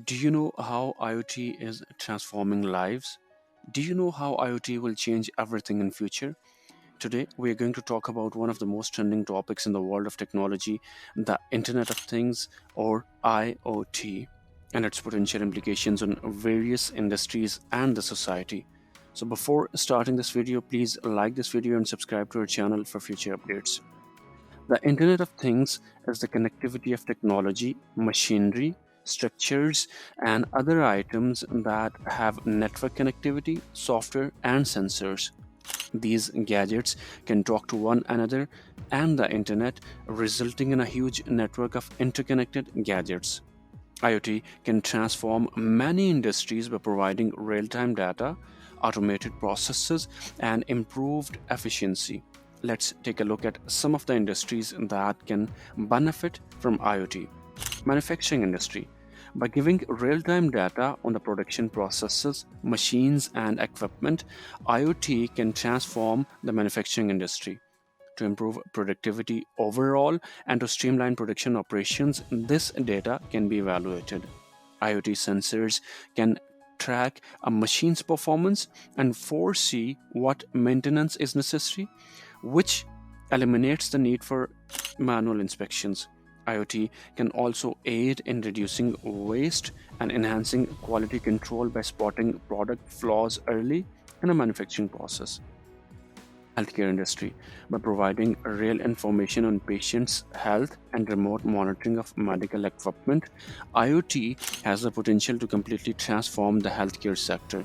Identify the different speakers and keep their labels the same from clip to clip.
Speaker 1: Do you know how IoT is transforming lives? Do you know how IoT will change everything in future? Today, we are going to talk about one of the most trending topics in the world of technology, the Internet of Things or IoT, and its potential implications on various industries and the society. So before starting this video, please like this video and subscribe to our channel for future updates. The Internet of Things is the connectivity of technology, machinery, structures, and other items that have network connectivity, software, and sensors. These gadgets can talk to one another and the Internet, resulting in a huge network of interconnected gadgets. IoT can transform many industries by providing real time data, automated processes, and improved efficiency. Let's take a look at some of the industries that can benefit from IoT. Manufacturing industry. By giving real time data on the production processes, machines, and equipment, IoT can transform the manufacturing industry. To improve productivity overall and to streamline production operations, this data can be evaluated. IoT sensors can track a machine's performance and foresee what maintenance is necessary, which eliminates the need for manual inspections. IoT can also aid in reducing waste and enhancing quality control by spotting product flaws early in a manufacturing process. Healthcare industry. By providing real information on patients' health and remote monitoring of medical equipment, IoT has the potential to completely transform the healthcare sector.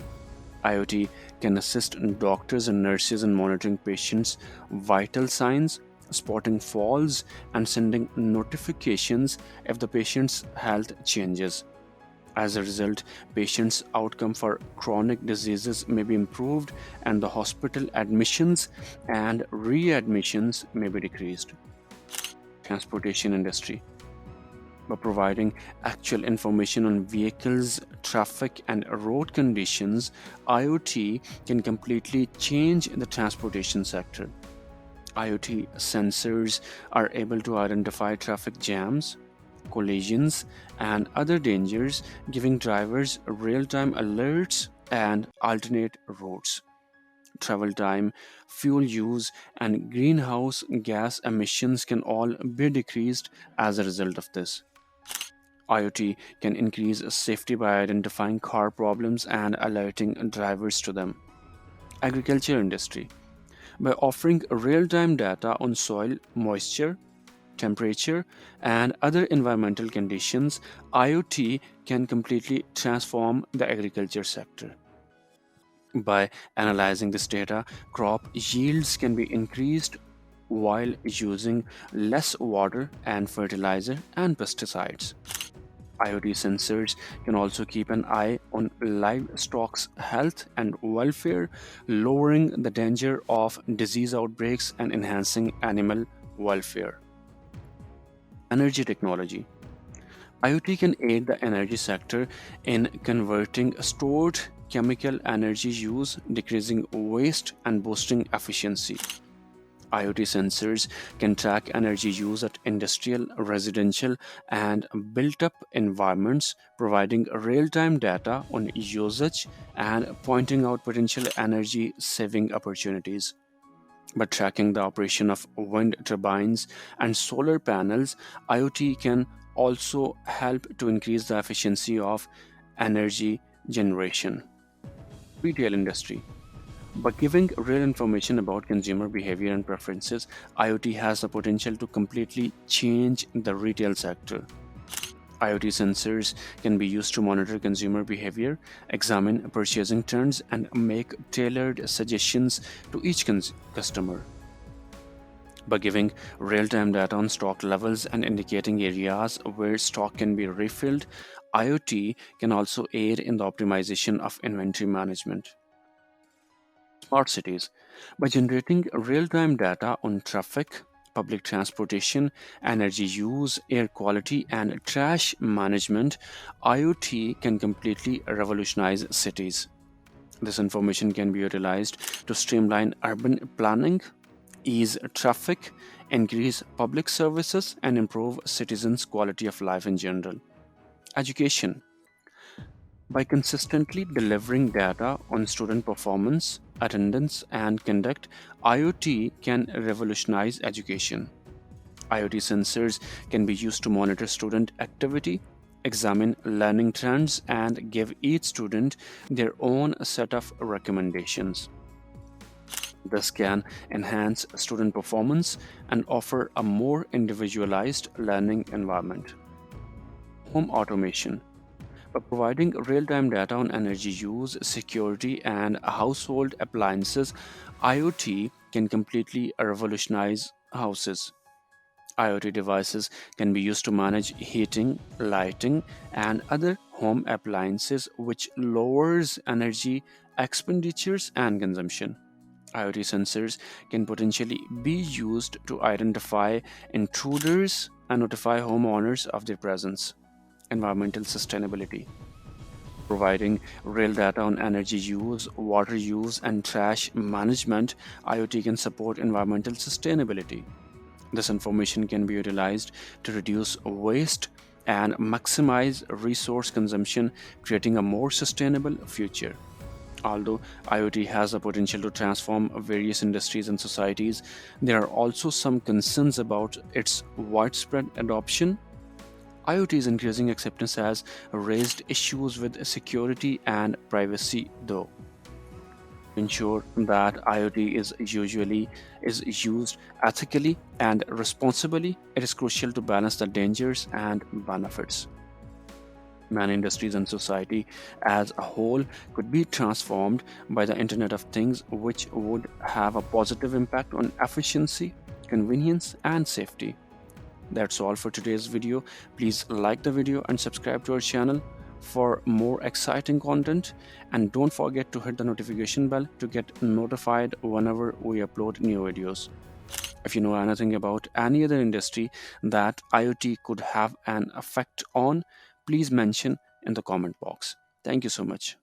Speaker 1: IoT can assist doctors and nurses in monitoring patients' vital signs, spotting falls, and sending notifications if the patient's health changes. As a result, patients' outcome for chronic diseases may be improved and the hospital admissions and readmissions may be decreased. Transportation industry. By providing actual information on vehicles, traffic, and road conditions, IoT can completely change the transportation sector. IoT sensors are able to identify traffic jams, collisions, and other dangers, giving drivers real time alerts and alternate routes. Travel time, fuel use, and greenhouse gas emissions can all be decreased as a result of this. IoT can increase safety by identifying car problems and alerting drivers to them. Agriculture industry. By offering real time data on soil moisture, temperature, and other environmental conditions, IoT can completely transform the agriculture sector. By analyzing this data, crop yields can be increased while using less water and fertilizer and pesticides. IoT sensors can also keep an eye on livestock's health and welfare, lowering the danger of disease outbreaks and enhancing animal welfare. Energy technology. IoT can aid the energy sector in converting stored chemical energy use, decreasing waste, and boosting efficiency. IoT sensors can track energy use at industrial, residential, and built up environments, providing real time data on usage and pointing out potential energy saving opportunities. By tracking the operation of wind turbines and solar panels, IoT can also help to increase the efficiency of energy generation. Retail industry. By giving real information about consumer behavior and preferences, IoT has the potential to completely change the retail sector. IoT sensors can be used to monitor consumer behavior, examine purchasing trends, and make tailored suggestions to each customer. By giving real time data on stock levels and indicating areas where stock can be refilled, IoT can also aid in the optimization of inventory management. Smart cities. By generating real time data on traffic, public transportation, energy use, air quality, and trash management, IoT can completely revolutionize cities. This information can be utilized to streamline urban planning, ease traffic, increase public services, and improve citizens' quality of life in general. Education. By consistently delivering data on student performance, attendance, and conduct, IoT can revolutionize education. IoT sensors can be used to monitor student activity, examine learning trends, and give each student their own set of recommendations. This can enhance student performance and offer a more individualized learning environment. Home automation. By providing real time data on energy use, security, and household appliances, IoT can completely revolutionize houses. IoT devices can be used to manage heating, lighting, and other home appliances, which lowers energy expenditures and consumption. IoT sensors can potentially be used to identify intruders and notify homeowners of their presence. Environmental sustainability. Providing real data on energy use, water use, and trash management, IoT can support environmental sustainability. This information can be utilized to reduce waste and maximize resource consumption, creating a more sustainable future. Although IoT has the potential to transform various industries and societies, there are also some concerns about its widespread adoption. IoT's increasing acceptance has raised issues with security and privacy, though. To ensure that IoT is used ethically and responsibly, it is crucial to balance the dangers and benefits. Many industries and society as a whole could be transformed by the Internet of Things, which would have a positive impact on efficiency, convenience, and safety. That's all for today's video. Please like the video and subscribe to our channel for more exciting content. And don't forget to hit the notification bell to get notified whenever we upload new videos. If you know anything about any other industry that IoT could have an effect on, please mention in the comment box. Thank you so much.